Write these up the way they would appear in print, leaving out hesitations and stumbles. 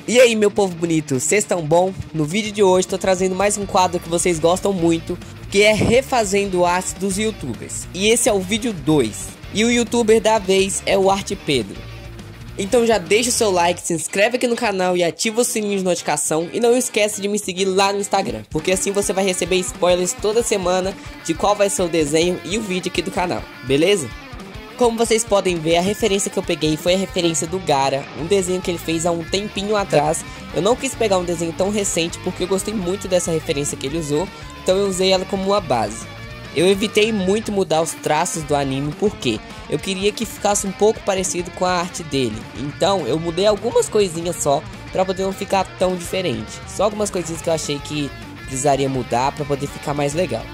E aí, meu povo bonito, vocês estão bom? No vídeo de hoje tô trazendo mais um quadro que vocês gostam muito, que é refazendo artes dos youtubers. E esse é o vídeo 2. E o youtuber da vez é o ArtePedro. Então já deixa o seu like, se inscreve aqui no canal e ativa o sininho de notificação. E não esquece de me seguir lá no Instagram, porque assim você vai receber spoilers toda semana de qual vai ser o desenho e o vídeo aqui do canal, beleza? Como vocês podem ver, a referência que eu peguei foi a referência do Gaara, um desenho que ele fez há um tempinho atrás. Eu não quis pegar um desenho tão recente porque eu gostei muito dessa referência que ele usou, então eu usei ela como uma base. Eu evitei muito mudar os traços do anime porque eu queria que ficasse um pouco parecido com a arte dele. Então eu mudei algumas coisinhas só para poder não ficar tão diferente. Só algumas coisinhas que eu achei que precisaria mudar para poder ficar mais legal.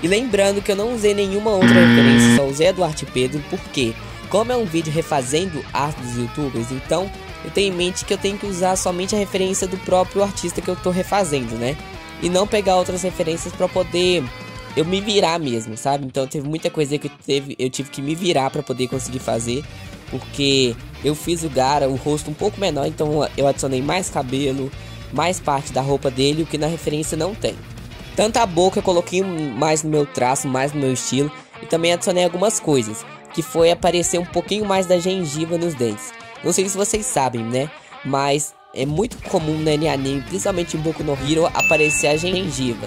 E lembrando que eu não usei nenhuma outra referência, só usei a do ArtePedro porque, como é um vídeo refazendo arte dos youtubers, então eu tenho em mente que eu tenho que usar somente a referência do próprio artista que eu tô refazendo, né? E não pegar outras referências pra poder eu me virar mesmo, sabe? Então teve muita coisa que eu tive que me virar pra poder conseguir fazer, porque eu fiz o Gaara, o rosto um pouco menor, então eu adicionei mais cabelo, mais parte da roupa dele, o que na referência não tem. Tanto a boca eu coloquei mais no meu traço, mais no meu estilo. E também adicionei algumas coisas, que foi aparecer um pouquinho mais da gengiva nos dentes. Não sei se vocês sabem, né? Mas é muito comum, né, em anime, principalmente em Boku no Hero, aparecer a gengiva,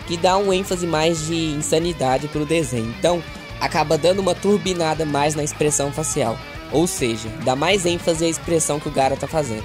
que dá um ênfase mais de insanidade pro desenho. Então acaba dando uma turbinada mais na expressão facial, ou seja, dá mais ênfase à expressão que o Gaara tá fazendo.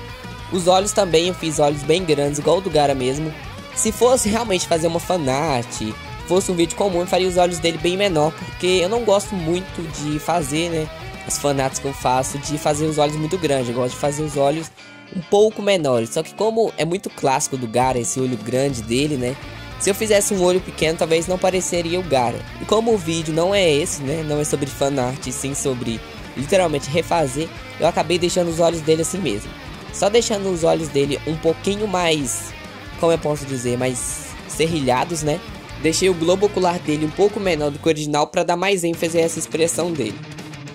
Os olhos também, eu fiz olhos bem grandes, igual o do Gaara mesmo. Se fosse realmente fazer uma fanart, fosse um vídeo comum, eu faria os olhos dele bem menor, porque eu não gosto muito de fazer, né, as fanarts que eu faço, de fazer os olhos muito grandes. Eu gosto de fazer os olhos um pouco menores. Só que como é muito clássico do Gaara, esse olho grande dele, né, se eu fizesse um olho pequeno, talvez não pareceria o Gaara. E como o vídeo não é esse, né, não é sobre fanart, sim sobre literalmente refazer, eu acabei deixando os olhos dele assim mesmo. Só deixando os olhos dele um pouquinho mais, como eu posso dizer, mais serrilhados, né? Deixei o globo ocular dele um pouco menor do que o original para dar mais ênfase a essa expressão dele.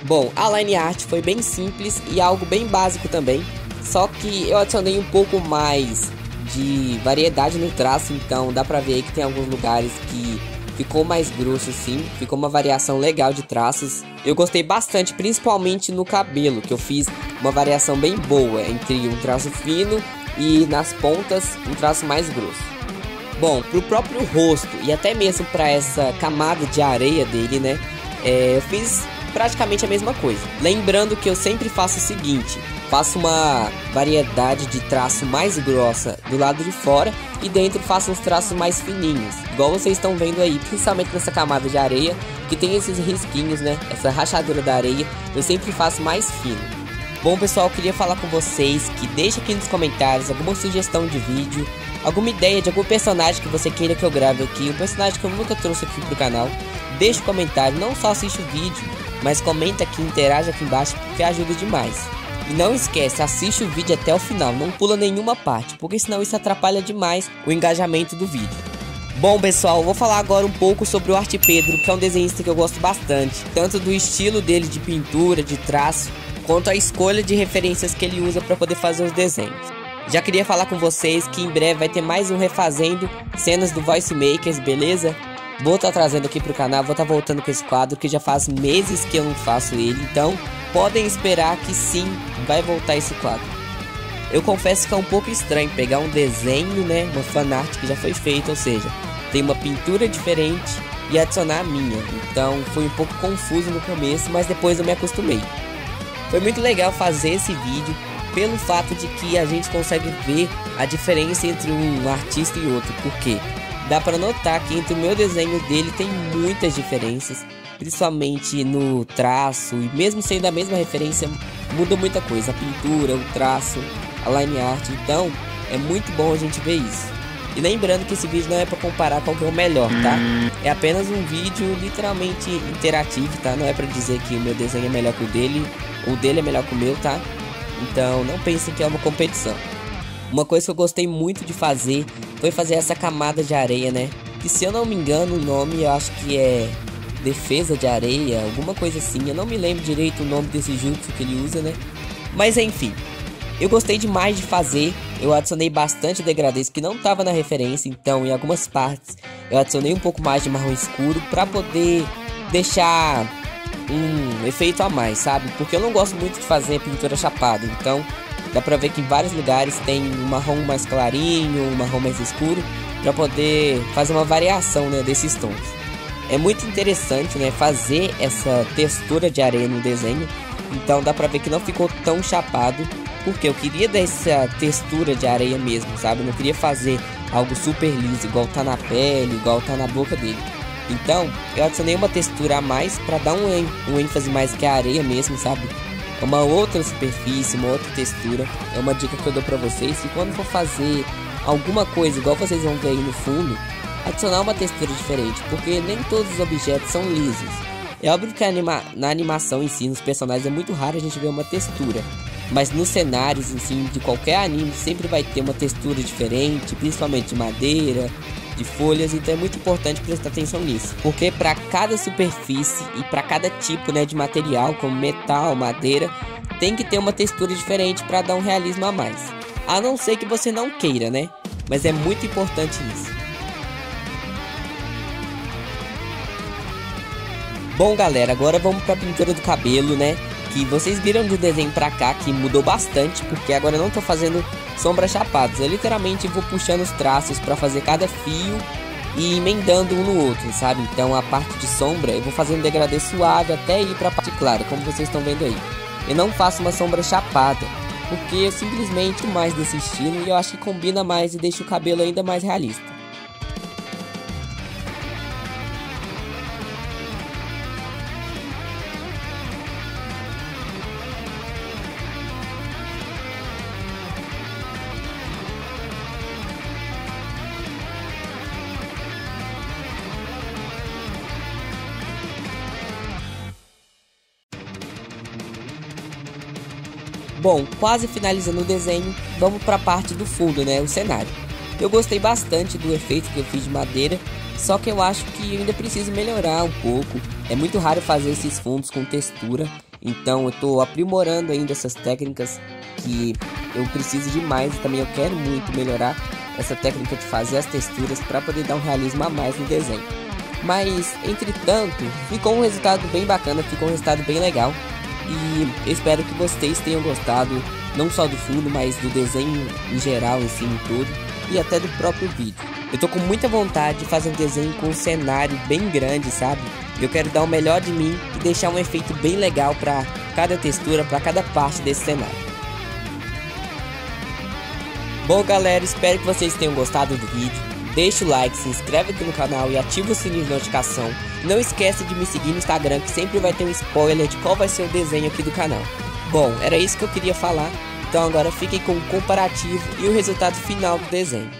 Bom, a line art foi bem simples e algo bem básico também, só que eu adicionei um pouco mais de variedade no traço, então dá pra ver aí que tem alguns lugares que ficou mais grosso sim, ficou uma variação legal de traços. Eu gostei bastante, principalmente no cabelo, que eu fiz uma variação bem boa entre um traço fino e nas pontas um traço mais grosso. Bom, pro próprio rosto e até mesmo para essa camada de areia dele, né, eu fiz praticamente a mesma coisa. Lembrando que eu sempre faço o seguinte: faço uma variedade de traço mais grossa do lado de fora e dentro faço uns traços mais fininhos, igual vocês estão vendo aí, principalmente nessa camada de areia que tem esses risquinhos, né, essa rachadura da areia, eu sempre faço mais fino. Bom pessoal, eu queria falar com vocês que deixa aqui nos comentários alguma sugestão de vídeo, alguma ideia de algum personagem que você queira que eu grave aqui, um personagem que eu nunca trouxe aqui pro canal. Deixa um comentário, não só assiste o vídeo, mas comenta aqui, interage aqui embaixo, porque ajuda demais. E não esquece, assiste o vídeo até o final, não pula nenhuma parte, porque senão isso atrapalha demais o engajamento do vídeo. Bom pessoal, eu vou falar agora um pouco sobre o ArtePedro, que é um desenhista que eu gosto bastante, tanto do estilo dele de pintura, de traço, quanto a escolha de referências que ele usa para poder fazer os desenhos. Já queria falar com vocês que em breve vai ter mais um refazendo cenas do Voice Makers, beleza? Vou estar trazendo aqui pro canal, vou estar voltando com esse quadro que já faz meses que eu não faço ele, então podem esperar que sim, vai voltar esse quadro. Eu confesso que é um pouco estranho pegar um desenho, né, uma fanart que já foi feita, ou seja, tem uma pintura diferente e adicionar a minha, então foi um pouco confuso no começo, mas depois eu me acostumei. Foi muito legal fazer esse vídeo pelo fato de que a gente consegue ver a diferença entre um artista e outro, porque dá para notar que entre o meu desenho e dele tem muitas diferenças, principalmente no traço, e mesmo sendo a mesma referência, muda muita coisa, a pintura, o traço, a line art, então é muito bom a gente ver isso. E lembrando que esse vídeo não é para comparar qual que é o melhor, tá? É apenas um vídeo literalmente interativo, tá? Não é para dizer que o meu desenho é melhor que o dele é melhor que o meu, tá? Então não pensem que é uma competição. Uma coisa que eu gostei muito de fazer foi fazer essa camada de areia, né? Que se eu não me engano o nome, eu acho que é defesa de areia, alguma coisa assim. Eu não me lembro direito o nome desse jutsu que ele usa, né? Mas enfim, eu gostei demais de fazer. eu adicionei bastante degradês que não estava na referência, então em algumas partes eu adicionei um pouco mais de marrom escuro para poder deixar um efeito a mais, sabe? Porque eu não gosto muito de fazer pintura chapada, então dá pra ver que em vários lugares tem um marrom mais clarinho, um marrom mais escuro, para poder fazer uma variação, né, desses tons. É muito interessante, né, fazer essa textura de areia no desenho, então dá pra ver que não ficou tão chapado, porque eu queria dessa textura de areia mesmo, sabe? Eu não queria fazer algo super liso, igual tá na pele, igual tá na boca dele. Então, eu adicionei uma textura a mais para dar um ênfase mais que a areia mesmo, sabe? Uma outra superfície, uma outra textura. É uma dica que eu dou pra vocês, que quando for fazer alguma coisa, igual vocês vão ver aí no fundo, adicionar uma textura diferente, porque nem todos os objetos são lisos. É óbvio que na animação em si, nos personagens, é muito raro a gente ver uma textura, mas nos cenários em si, de qualquer anime, sempre vai ter uma textura diferente, principalmente de madeira, de folhas, então é muito importante prestar atenção nisso, porque para cada superfície e para cada tipo, né, de material, como metal, madeira, tem que ter uma textura diferente para dar um realismo a mais, a não ser que você não queira, né, mas é muito importante isso. Bom galera, agora vamos para a pintura do cabelo, né, que vocês viram do desenho pra cá que mudou bastante, porque agora eu não tô fazendo sombras chapadas, eu literalmente vou puxando os traços pra fazer cada fio e emendando um no outro, sabe? Então a parte de sombra eu vou fazendo um degradê suave até ir pra parte clara, como vocês estão vendo aí. Eu não faço uma sombra chapada, porque eu simplesmente mais desse estilo e eu acho que combina mais e deixa o cabelo ainda mais realista. Bom, quase finalizando o desenho, vamos para a parte do fundo, né, o cenário. Eu gostei bastante do efeito que eu fiz de madeira, só que eu acho que eu ainda preciso melhorar um pouco. É muito raro fazer esses fundos com textura, então eu estou aprimorando ainda essas técnicas que eu preciso demais e também eu quero muito melhorar essa técnica de fazer as texturas para poder dar um realismo a mais no desenho. Mas, entretanto, ficou um resultado bem bacana, ficou um resultado bem legal. E eu espero que vocês tenham gostado, não só do fundo, mas do desenho em geral, em si, em tudo, e até do próprio vídeo. Eu tô com muita vontade de fazer um desenho com um cenário bem grande, sabe? Eu quero dar o melhor de mim e deixar um efeito bem legal para cada textura, para cada parte desse cenário. Bom galera, espero que vocês tenham gostado do vídeo. Deixa o like, se inscreve aqui no canal e ativa o sininho de notificação. Não esquece de me seguir no Instagram, que sempre vai ter um spoiler de qual vai ser o desenho aqui do canal. Bom, era isso que eu queria falar, então agora fiquem com o comparativo e o resultado final do desenho.